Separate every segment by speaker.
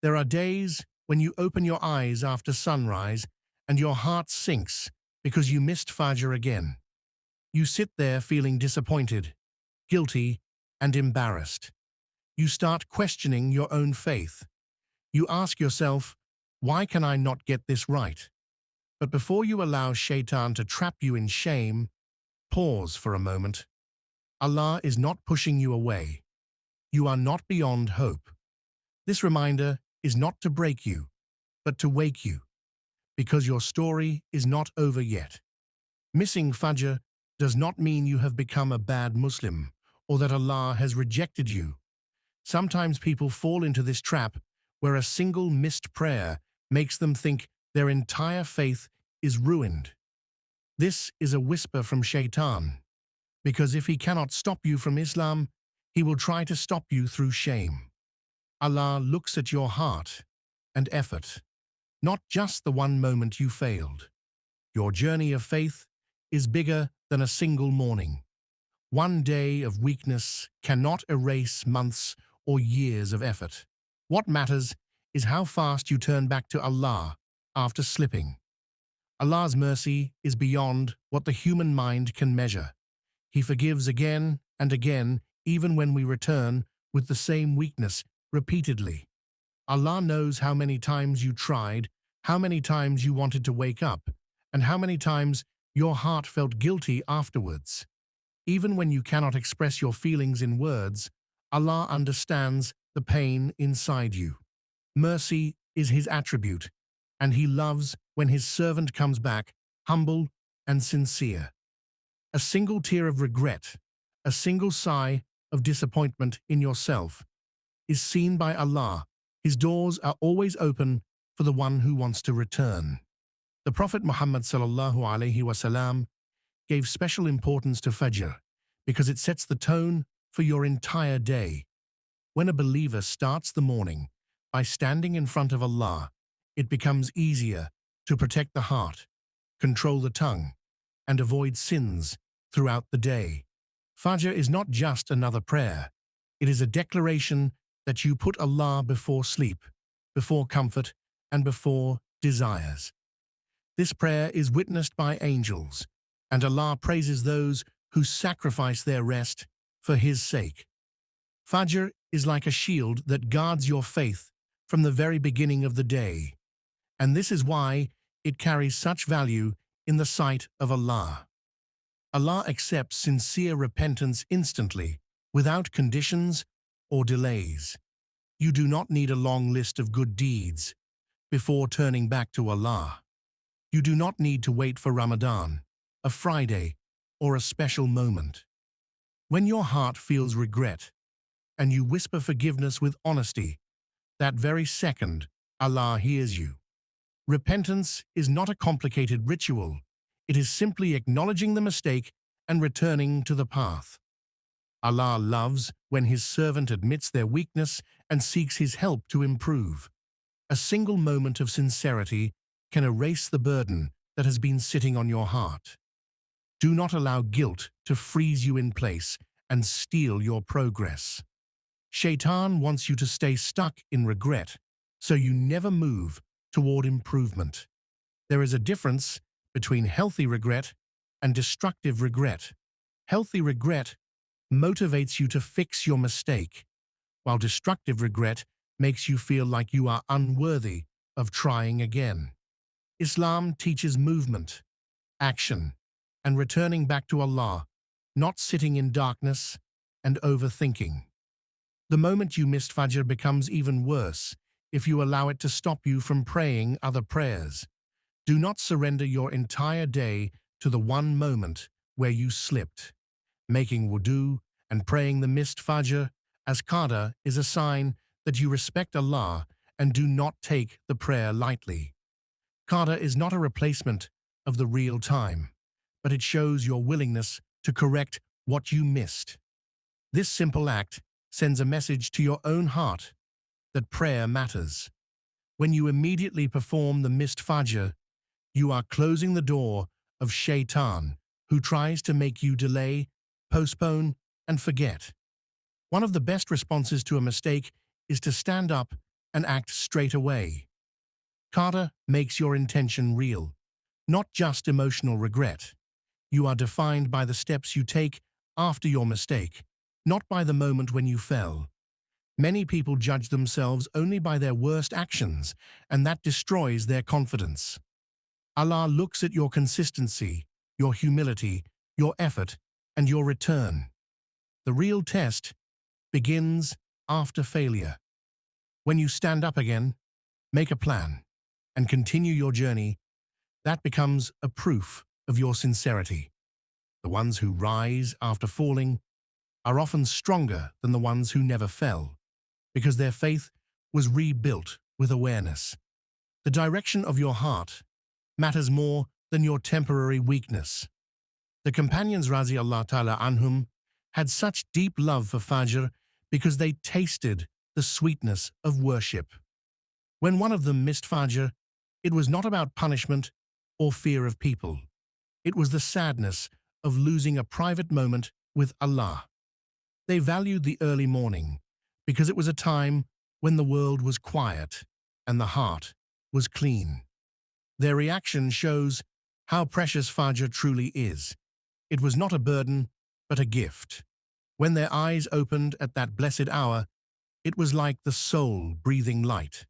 Speaker 1: There are days when you open your eyes after sunrise and your heart sinks because you missed Fajr again. You sit there feeling disappointed, guilty, and embarrassed. You start questioning your own faith. You ask yourself, why can I not get this right? But before you allow Shaitan to trap you in shame, pause for a moment. Allah is not pushing you away. You are not beyond hope. This reminder is not to break you, but to wake you, because your story is not over yet. Missing Fajr does not mean you have become a bad Muslim or that Allah has rejected you. Sometimes people fall into this trap where a single missed prayer makes them think their entire faith is ruined. This is a whisper from Shaitan, because if he cannot stop you from Islam, he will try to stop you through shame. Allah looks at your heart and effort, not just the one moment you failed. Your journey of faith is bigger than a single morning. One day of weakness cannot erase months or years of effort. What matters is how fast you turn back to Allah after slipping. Allah's mercy is beyond what the human mind can measure. He forgives again and again, even when we return with the same weakness repeatedly. Allah knows how many times you tried, how many times you wanted to wake up, and how many times your heart felt guilty afterwards. Even when you cannot express your feelings in words, Allah understands the pain inside you. Mercy is His attribute, and He loves when His servant comes back humble and sincere. A single tear of regret, a single sigh of disappointment in yourself is seen by Allah. His doors are always open for the one who wants to return. The Prophet Muhammad ﷺ gave special importance to Fajr because it sets the tone for your entire day. When a believer starts the morning by standing in front of Allah, it becomes easier to protect the heart, control the tongue, and avoid sins throughout the day. Fajr is not just another prayer. It is a declaration that you put Allah before sleep, before comfort, and before desires. This prayer is witnessed by angels, and Allah praises those who sacrifice their rest for His sake. Fajr is like a shield that guards your faith from the very beginning of the day, and this is why it carries such value in the sight of Allah. Allah accepts sincere repentance instantly, without conditions or delays. You do not need a long list of good deeds before turning back to Allah. You do not need to wait for Ramadan, a Friday, or a special moment. When your heart feels regret, and you whisper forgiveness with honesty, that very second, Allah hears you. Repentance is not a complicated ritual. It is simply acknowledging the mistake and returning to the path. Allah loves when His servant admits their weakness and seeks His help to improve. A single moment of sincerity can erase the burden that has been sitting on your heart. Do not allow guilt to freeze you in place and steal your progress. Shaitan wants you to stay stuck in regret, so you never move toward improvement. There is a difference between healthy regret and destructive regret. Healthy regret motivates you to fix your mistake, while destructive regret makes you feel like you are unworthy of trying again. Islam teaches movement, action, and returning back to Allah, not sitting in darkness and overthinking. The moment you missed Fajr becomes even worse if you allow it to stop you from praying other prayers. Do not surrender your entire day to the one moment where you slipped. Making wudu and praying the missed Fajr as qada is a sign that you respect Allah and do not take the prayer lightly. Qada is not a replacement of the real time, but it shows your willingness to correct what you missed. This simple act sends a message to your own heart that prayer matters. When you immediately perform the missed Fajr, you are closing the door of Shaitan, who tries to make you delay, postpone, and forget. One of the best responses to a mistake is to stand up and act straight away. Qada makes your intention real, not just emotional regret. You are defined by the steps you take after your mistake, not by the moment when you fell. Many people judge themselves only by their worst actions, and that destroys their confidence. Allah looks at your consistency, your humility, your effort, and your return. The real test begins after failure. When you stand up again, make a plan, and continue your journey, that becomes a proof of your sincerity. The ones who rise after falling are often stronger than the ones who never fell, because their faith was rebuilt with awareness. The direction of your heart matters more than your temporary weakness. The companions Razi ta'ala anhum had such deep love for Fajr because they tasted the sweetness of worship. When one of them missed Fajr, it was not about punishment or fear of people. It was the sadness of losing a private moment with Allah. They valued the early morning because it was a time when the world was quiet and the heart was clean. Their reaction shows how precious Fajr truly is. It was not a burden, but a gift. When their eyes opened at that blessed hour, it was like the soul breathing light.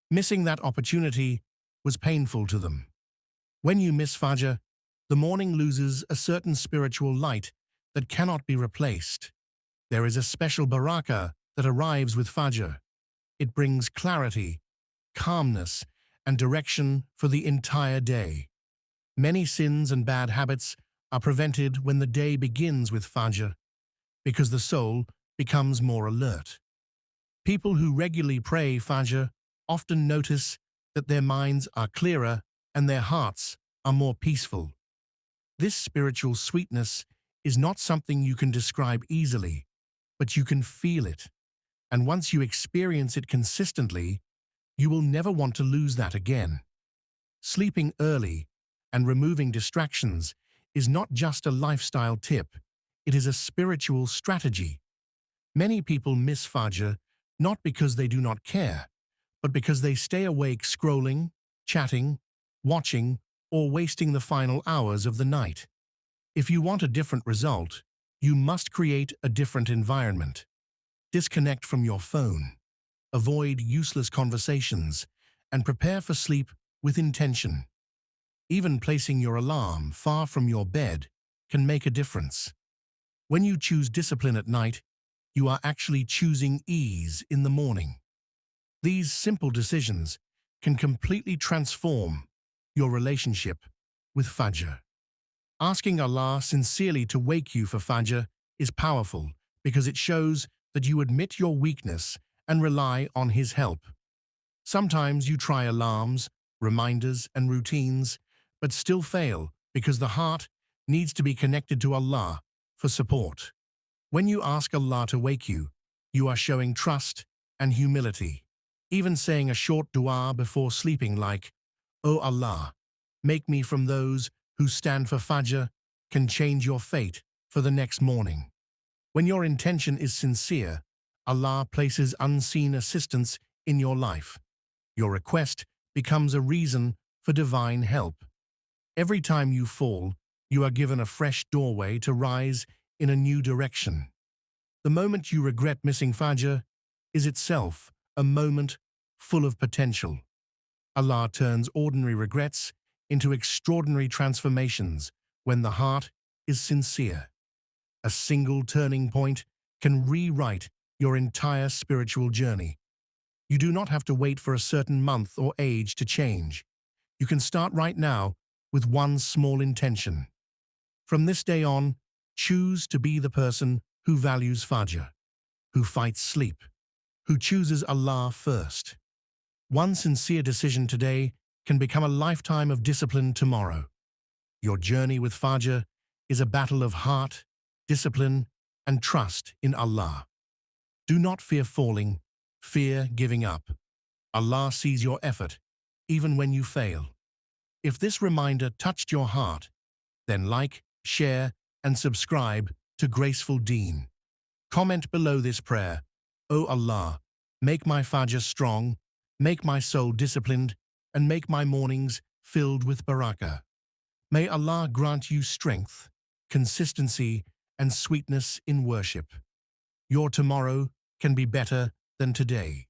Speaker 1: Missing that opportunity was painful to them. When you miss Fajr, the morning loses a certain spiritual light that cannot be replaced. There is a special barakah that arrives with Fajr. It brings clarity, calmness, and direction for the entire day. Many sins and bad habits are prevented when the day begins with Fajr, because the soul becomes more alert. People who regularly pray Fajr often notice that their minds are clearer and their hearts are more peaceful. This spiritual sweetness is not something you can describe easily, but you can feel it. And once you experience it consistently, you will never want to lose that again. Sleeping early and removing distractions is not just a lifestyle tip, it is a spiritual strategy. Many people miss Fajr not because they do not care, but because they stay awake scrolling, chatting, watching, or wasting the final hours of the night. If you want a different result, you must create a different environment. Disconnect from your phone, avoid useless conversations, and prepare for sleep with intention. Even placing your alarm far from your bed can make a difference. When you choose discipline at night, you are actually choosing ease in the morning. These simple decisions can completely transform your relationship with Fajr. Asking Allah sincerely to wake you for Fajr is powerful because it shows that you admit your weakness and rely on His help. Sometimes you try alarms, reminders, and routines, but still fail because the heart needs to be connected to Allah for support. When you ask Allah to wake you, you are showing trust and humility. Even saying a short dua before sleeping like, "O Allah, make me from those who stand for Fajr," can change your fate for the next morning. When your intention is sincere, Allah places unseen assistance in your life. Your request becomes a reason for divine help. Every time you fall, you are given a fresh doorway to rise in a new direction. The moment you regret missing Fajr is itself a moment full of potential. Allah turns ordinary regrets into extraordinary transformations when the heart is sincere. A single turning point can rewrite your entire spiritual journey. You do not have to wait for a certain month or age to change. You can start right now with one small intention. From this day on, choose to be the person who values Fajr, who fights sleep, who chooses Allah first. One sincere decision today can become a lifetime of discipline tomorrow. Your journey with Fajr is a battle of heart, discipline, and trust in Allah. Do not fear falling, fear giving up. Allah sees your effort, even when you fail. If this reminder touched your heart, then like, share, and subscribe to Graceful Deen. Comment below this prayer: "O Allah, Make my Fajr strong, make my soul disciplined, and make my mornings filled with barakah. May Allah grant you strength, consistency, and sweetness in worship. Your tomorrow can be better than today.